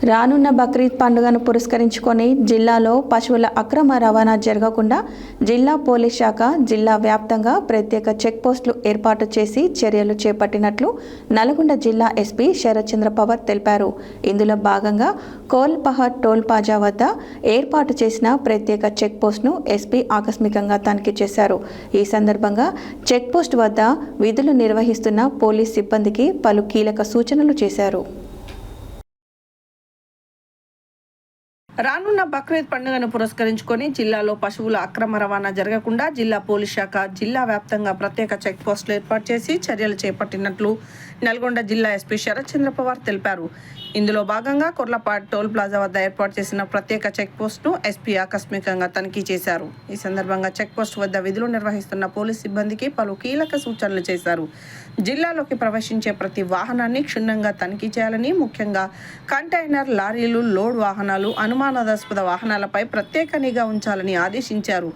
రానున్న బక్రీద్ పండుగను పురస్కరించుకొని జిల్లాలో పశువుల అక్రమ రవాణా జరగకుండా జిల్లా పోలీస్ శాఖ జిల్లా వ్యాప్తంగా ప్రత్యేక చెక్పోస్టులు ఏర్పాటు చేసి చర్యలు చేపట్టినట్లు నల్గొండ జిల్లా ఎస్పీ శరత్చంద్ర పవార్ తెలిపారు. ఇందులో భాగంగా కోల్పహాడ్ టోల్ ప్లాజా వద్ద ఏర్పాటు చేసిన ప్రత్యేక చెక్పోస్టును ఎస్పీ ఆకస్మికంగా తనిఖీ చేశారు. ఈ సందర్భంగా చెక్పోస్ట్ వద్ద విధులు నిర్వహిస్తున్న పోలీస్ సిబ్బందికి పలు కీలక సూచనలు చేశారు. రానున్న బక్రీద్ పండుగను పురస్కరించుకొని జిల్లాలో పశువుల అక్రమ రవాణా జరగకుండా జిల్లా పోలీస్ శాఖ జిల్లా వ్యాప్తంగా ప్రత్యేక చెక్ పోస్టులు ఏర్పాటు చేసి చర్యలు చేపట్టినట్లు నల్గొండ జిల్లా ఎస్పీ శరత్చంద్ర పవార్ తెలిపారు. ఇందులో భాగంగా కొర్లపాడ్ టోల్ ప్లాజా వద్ద ఏర్పాటు చేసిన ప్రత్యేక చెక్ పోస్టును ఎస్పీ ఆకస్మికంగా తనిఖీ చేశారు. ఈ సందర్భంగా చెక్ పోస్ట్ వద్ద విధులు నిర్వహిస్తున్న పోలీస్ సిబ్బందికి పలు కీలక సూచనలు చేశారు. జిల్లాలోకి ప్రవేశించే ప్రతి వాహనాన్ని క్షుణ్ణంగా తనిఖీ చేయాలని, ముఖ్యంగా కంటైనర్ లారీలు, లోడ్ వాహనాలు, అనుమానాస్పద వాహనాలపై ప్రత్యేక నిఘా ఉంచాలని ఆదేశించారు.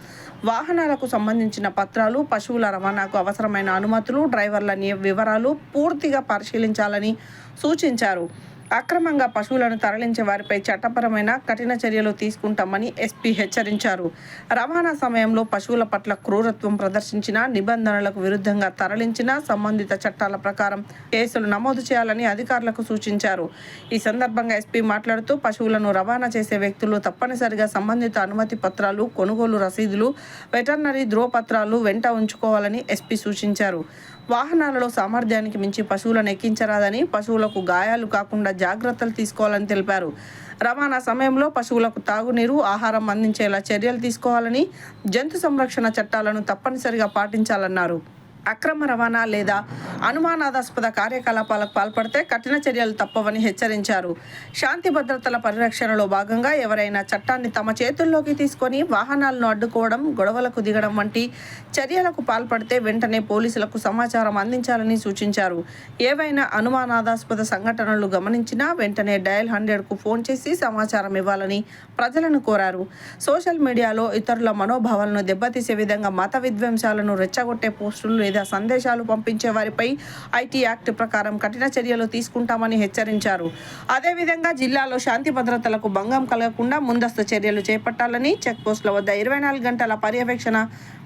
వాహనాలకు సంబంధించిన పత్రాలు, పశువుల రవాణాకు అవసరమైన అనుమతులు, డ్రైవర్ల వివరాలు పూర్తిగా పరిశీలించాలని సూచించారు. అక్రమంగా పశువులను తరలించే వారిపై చట్టపరమైన కఠిన చర్యలు తీసుకుంటామని ఎస్పీ హెచ్చరించారు. రవాణా సమయంలో పశువుల పట్ల క్రూరత్వం ప్రదర్శించిన, నిబంధనలకు విరుద్ధంగా తరలించిన సంబంధిత చట్టాల ప్రకారం కేసులు నమోదు చేయాలని అధికారులకు సూచించారు. ఈ సందర్భంగా ఎస్పీ మాట్లాడుతూ పశువులను రవాణా చేసే వ్యక్తులు తప్పనిసరిగా సంబంధిత అనుమతి పత్రాలు, కొనుగోలు రసీదులు, వెటర్నరీ ధ్రువపత్రాలు వెంట ఉంచుకోవాలని ఎస్పీ సూచించారు. వాహనాలలో సామర్థ్యానికి మించి పశువులను ఎక్కించరాదని, పశువులకు గాయాలు కాకుండా జాగ్రత్తలు తీసుకోవాలని తెలిపారు. రవాణా సమయంలో పశువులకు తాగునీరు, ఆహారం అందించేలా చర్యలు తీసుకోవాలని, జంతు సంరక్షణ చట్టాలను తప్పనిసరిగా పాటించాలన్నారు. అక్రమ రవాణా లేదా అనుమానాస్పద కార్యకలాపాలకు పాల్పడితే కఠిన చర్యలు తప్పవని హెచ్చరించారు. శాంతి భద్రతల పరిరక్షణలో భాగంగా ఎవరైనా చట్టాన్ని తమ చేతుల్లోకి తీసుకొని వాహనాలను అడ్డుకోవడం, గొడవలకు దిగడం వంటి చర్యలకు పాల్పడితే వెంటనే పోలీసులకు సమాచారం అందించాలని సూచించారు. ఏవైనా అనుమానాస్పద సంఘటనలు గమనించినా వెంటనే డయల్ 100కు ఫోన్ చేసి సమాచారం ఇవ్వాలని ప్రజలను కోరారు. సోషల్ మీడియాలో ఇతరుల మనోభావాలను దెబ్బతీసే విధంగా మత విధ్వంసాలను రెచ్చగొట్టే పోస్టులు లేదా సందేశాలు పంపించే వారిపై ఐటీ యాక్ట్ ప్రకారం కఠిన చర్యలు తీసుకుంటామని హెచ్చరించారు. అదేవిధంగా జిల్లాలో శాంతి భద్రతలకు భంగం కలగకుండా ముందస్తు చర్యలు చేపట్టాలని, చెక్ పోస్టుల వద్ద 24 గంటల పర్యవేక్షణ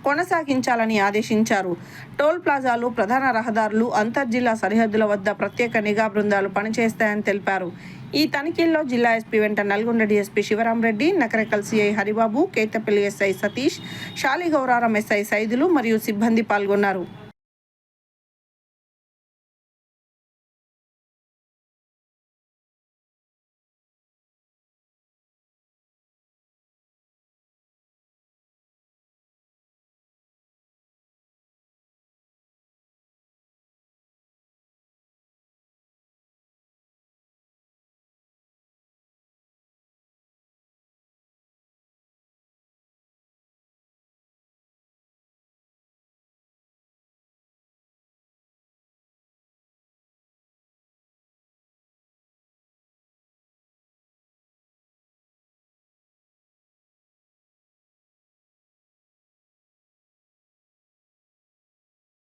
కొనసాగించాలని ఆదేశించారు. టోల్ ప్లాజాలు, ప్రధాన రహదారులు, అంతర్జిల్లా సరిహద్దుల వద్ద ప్రత్యేక నిఘా బృందాలు పనిచేస్తాయని తెలిపారు. ఈ తనిఖీల్లో జిల్లా ఎస్పీ వెంట Nalgonda DSP Shivaram Reddy, Nakrekal CI Haribabu, Kethepally SI Satish, Shaligouraram SI Saidulu మరియు సిబ్బంది పాల్గొన్నారు.